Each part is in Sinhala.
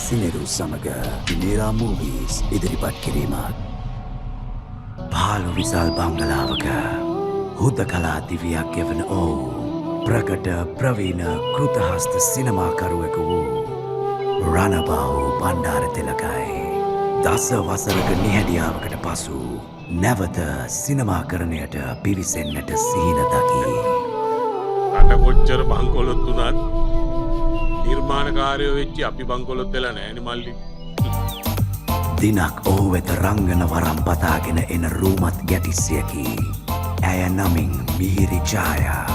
සිනෙරු සමග නිරා මූවීස් ඉදිරිපත් කිරීමක්. පාලු විසල් බංගලාවක හුදකලා දිවියක් ගෙවන ඔවු ප්‍රකට ප්‍රවීණ කෘතහස්ත සිනමාකරුවෙකු වූ රණබාහු බණ්ඩාරතිලකයි. දස වසරක නිහැඩියාවකට පසු නැවත සිනමාකරණයට පිවිසෙන්නට සිහින දකි. රට කොච්චර බංකොලොත් වුණත් නිර්මාණකාරයෝ වෙච්චි අපි බංකොලොත් වෙලා නෑනේ මල්ලි. දිනක් ඔහු වෙත රංගන වරම් පතාගෙන එන රූමත් ගැටිස්සියකි. ඇය නමින් මිහිරි ඡායා.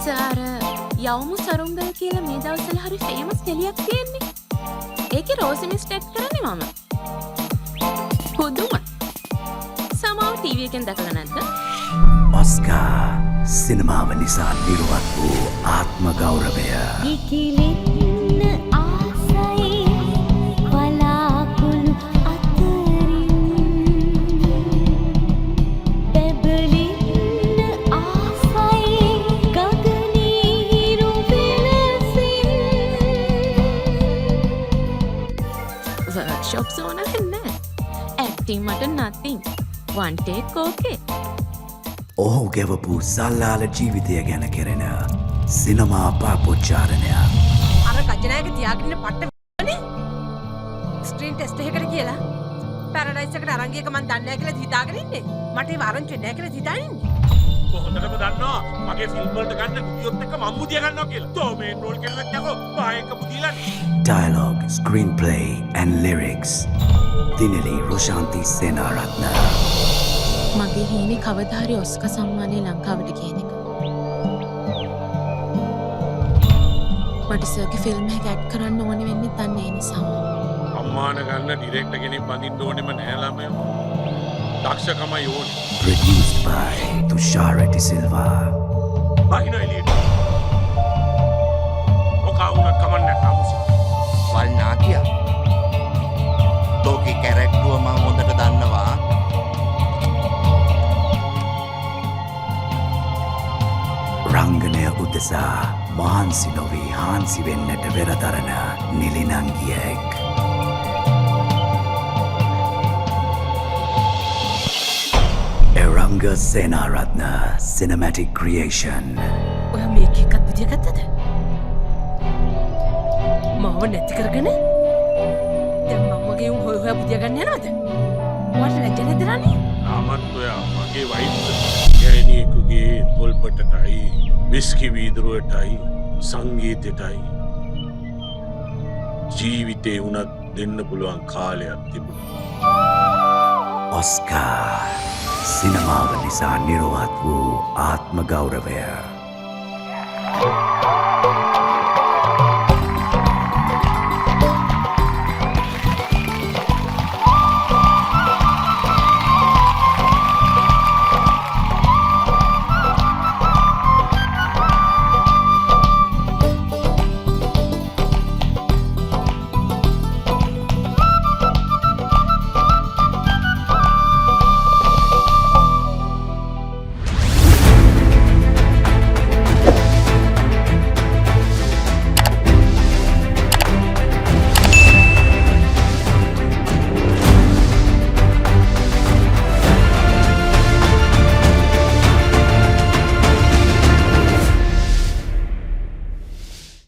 සාර යවමු සරුංගල් කියලා මේ දවස්වල හරි ෆේමස් කෙලියක් තියෙන්නේ. ඒකේ රෝසිමිස් ටෙක් කරන්නේ මම. පුදුම. සමාව ටීවී එකෙන් දැකලා නැද්ද? ඔස්කා සිනමාව නිසා නිර්වත් වූ ආත්ම ගෞරවය. ඉකිලෙන්න ආසයි වලාකුළු අතරින් බැබලින්න ආසයි ගගනීරු පෙළසින් වර්ක්ෂොප්ස් ඕන නැහැ. ඇක්ටිං මට nothing. one take okay. ඔහු ගෙවපු සල්ලාල ජීවිතය ගැන කෙරෙන සිනමා පාපොච්චාරණය. අර ගජනායක තියාගෙන පට්ට නේ ස්ක්‍රීන් ටෙස්ට් එකකට කියලා පැරඩයිස් එකට අරන් ගියක මන් දන්නේ නැහැ කියලා හිතාගෙන ඉන්නේ. මට ඒ ආරංචි වෙන්නේ නැහැ කියලා හිතාගෙන ඉන්නේ. කොහොමදම දන්නවා මගේ ෆිල්ම් වලට ගන්න කුඩියොත් එක්ක මම මුදිය ගන්නවා කියලා. තෝ මේ රෝල් කෙනෙක් යකෝ පායක මුදිලානේ. Dialogue, screenplay and lyrics. දිනෙලි රොෂාන්ති Senaratne. මගේ හීනේ කවදා හරි ඔස්කා සම්මානය ලංකාවට කියන එක. මට සර්ගේ ෆිල්ම් එක ඇඩ් කරන්න ඕනේ වෙන්නේ තන්නේ ඒ නිසා. අම්මාන ගන්න ඩිරෙක්ටර් කෙනෙක් බඳින්න ඕනෙම නෑ ළමයෝ. දක්ෂකමයි ඕනේ. Produced by Tushara De Silva. බහින එළියට. ඔකා උනත් කමන්නේ නැහැ වල් නාකියා. තෝකේ කැරක්ටරුව මම හොඳට දන්නවා. රංගනය උදෙසා මහන්සි නොවී හාන්සි වෙන්නට වෙරදරන නිලිනංගියෙක්. Eranga Senaratne Cinematic Creation. ඔය මේක එකත් බුදිය ගත්තද? මාව නැති කරගෙන දැන් මමගේ උන් හොය හොය බුදිය ගන්න යනවද? ඔයාලට ලැජ්ජ නැද්ද රණි? ආමත් ඔයා මගේ වයිෆ් ගෑණියෙකුගේ තොල්පටටයි විස්කි වීදුරුවටයි සංගීතයටයි ජීවිතේ උනත් දෙන්න පුළුවන් කාලයක් තිබුණා. ඔස්කා සිනමාව නිසා නිර්වත් වූ ආත්ම ගෞරවය.